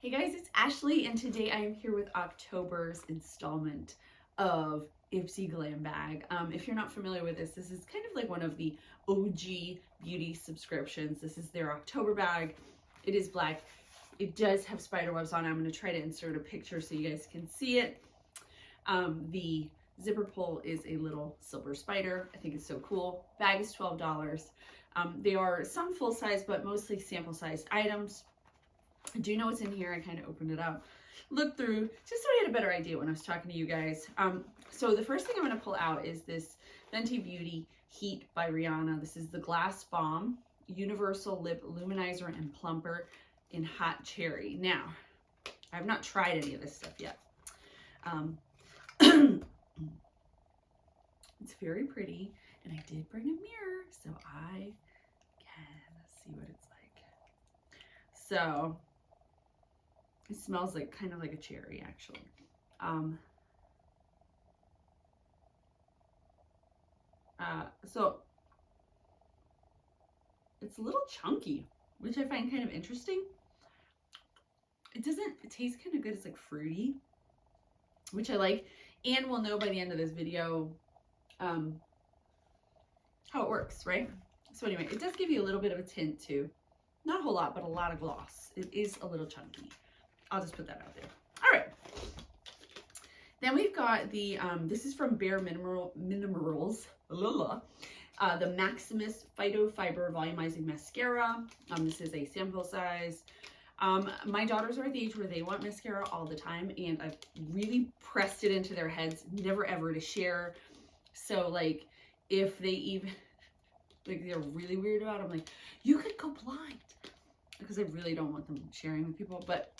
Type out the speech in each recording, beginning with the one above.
Hey guys, it's Ashley, and today I am here with October's installment of Ipsy Glam bag. If you're not familiar with this is kind of like one of the OG beauty subscriptions. This is their October bag. It is black. It does have spider webs on it. I'm going to try to insert a picture so you guys can see it. The zipper pull is a little silver spider. I think it's so cool. Bag is $12. They are some full size, but mostly sample sized items. I do know what's in here. I kind of opened it up, looked through, just so I had a better idea when I was talking to you guys. So the first thing I'm going to pull out is this Fenty Beauty Heat by Rihanna. This is the Glass Bomb Universal Lip Luminizer and Plumper in Hot Cherry. Now, I have not tried any of this stuff yet. It's very pretty, and I did bring a mirror so I can see what it's like. So it smells like kind of like a cherry, actually. So it's a little chunky, which I find kind of interesting. It taste kind of good. It's like fruity, which I like, and we'll know by the end of this video how it works, right? So anyway, it does give you a little bit of a tint too. Not a whole lot, but a lot of gloss. It is a little chunky. I'll just put that out there. All right. Then we've got the, this is from Bare Minerals, the Maximus Phytofiber Volumizing Mascara. This is a sample size. My daughters are at the age where they want mascara all the time, and I've really pressed it into their heads, never ever to share. So like, if they even, like they're really weird about it, I'm like, you could go blind, because I really don't want them sharing with people. But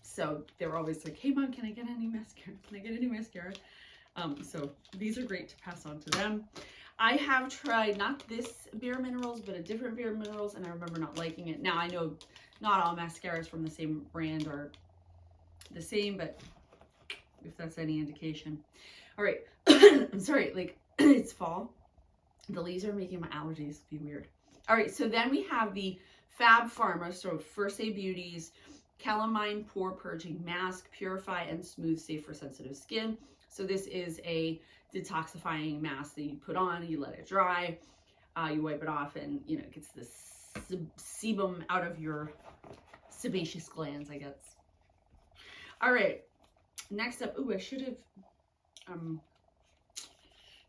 so they're always like, hey mom, can I get a new mascara? Can I get a new mascara? So these are great to pass on to them. I have tried not this Bare Minerals, but a different Bare Minerals, and I remember not liking it. Now I know not all mascaras from the same brand are the same, but if that's any indication. All right, I'm sorry, like it's fall. The leaves are making my allergies be weird. All right, so then we have the Fab Pharma, so First Aid Beauty's Calamine Pore Purging Mask, Purify and Smooth, safe for sensitive skin. So this is a detoxifying mask that you put on, you let it dry, you wipe it off, and you know, it gets this sebum out of your sebaceous glands, I guess. All right, next up, ooh, I should have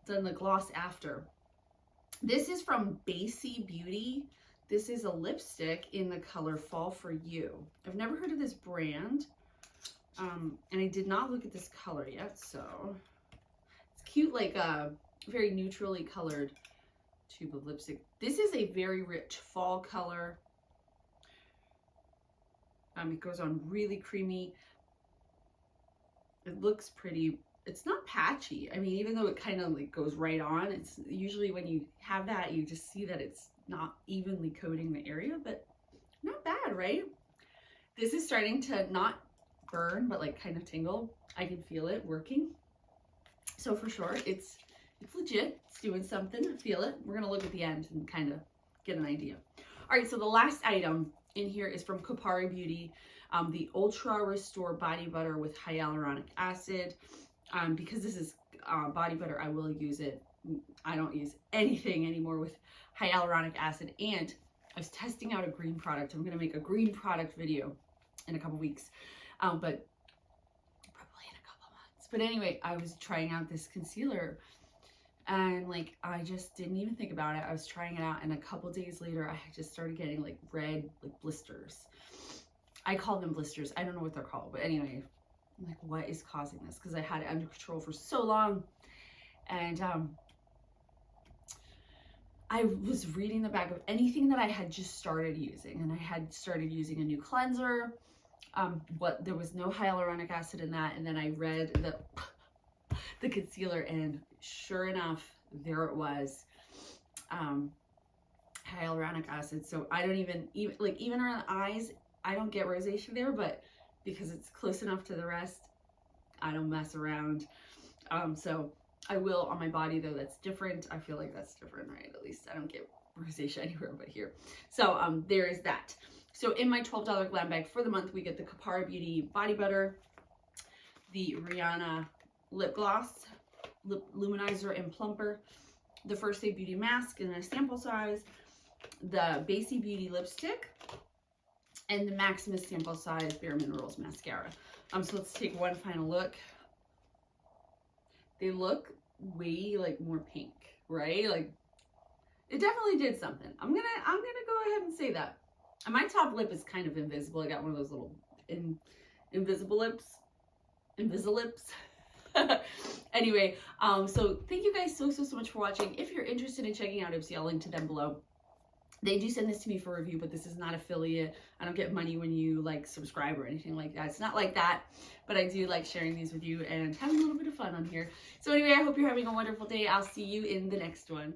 done the gloss after. This is from Basie Beauty. This is a lipstick in the color Fall For You. I've never heard of this brand, and I did not look at this color yet, so it's cute, like a very neutrally colored tube of lipstick. This is a very rich fall color. It goes on really creamy. It looks pretty. It's not patchy. I mean, even though it kind of like goes right on, it's usually when you have that, you just see that it's not evenly coating the area, but not bad, right? This is starting to not burn, but like kind of tingle. I can feel it working. So for sure, it's legit. It's doing something. I feel it. We're gonna look at the end and kind of get an idea. All right, so the last item in here is from Kopari Beauty, the Ultra Restore Body Butter with Hyaluronic Acid. Because this is body butter, I will use it. I don't use anything anymore with hyaluronic acid, and I was testing out a green product. I'm going to make a green product video in a couple weeks, but probably in a couple months. But anyway, I was trying out this concealer, and like I just didn't even think about it. I was trying it out, and a couple days later I just started getting like red like blisters. I call them blisters. I don't know what they're called, but anyway, I'm like, what is causing this? Because I had it under control for so long. And I was reading the back of anything that I had just started using, and I had started using a new cleanser. There was no hyaluronic acid in that, and then I read the concealer, and sure enough, there it was, hyaluronic acid. So I don't even around the eyes, I don't get rosacea there, but because it's close enough to the rest, I don't mess around. So I will on my body, though that's different. I feel like that's different, right? At least I don't get rosacea anywhere but here. So there is that. So in my $12 glam bag for the month, we get the Kapara Beauty Body Butter, the Rihanna Lip Gloss, Lip Luminizer and Plumper, the First Aid Beauty Mask in a sample size, the Basie Beauty Lipstick, and the Maximus sample size Bare Minerals Mascara. So let's take one final look. They look way like more pink, right? Like it definitely did something. I'm gonna go ahead and say that. And my top lip is kind of invisible. I got one of those little invisible lips. Anyway, so thank you guys so much for watching. If you're interested in checking out Ipsy, I'll link to them below. They do send this to me for review, but this is not affiliate. I don't get money when you like subscribe or anything like that. It's not like that, but I do like sharing these with you and having a little bit of fun on here. So anyway, I hope you're having a wonderful day. I'll see you in the next one.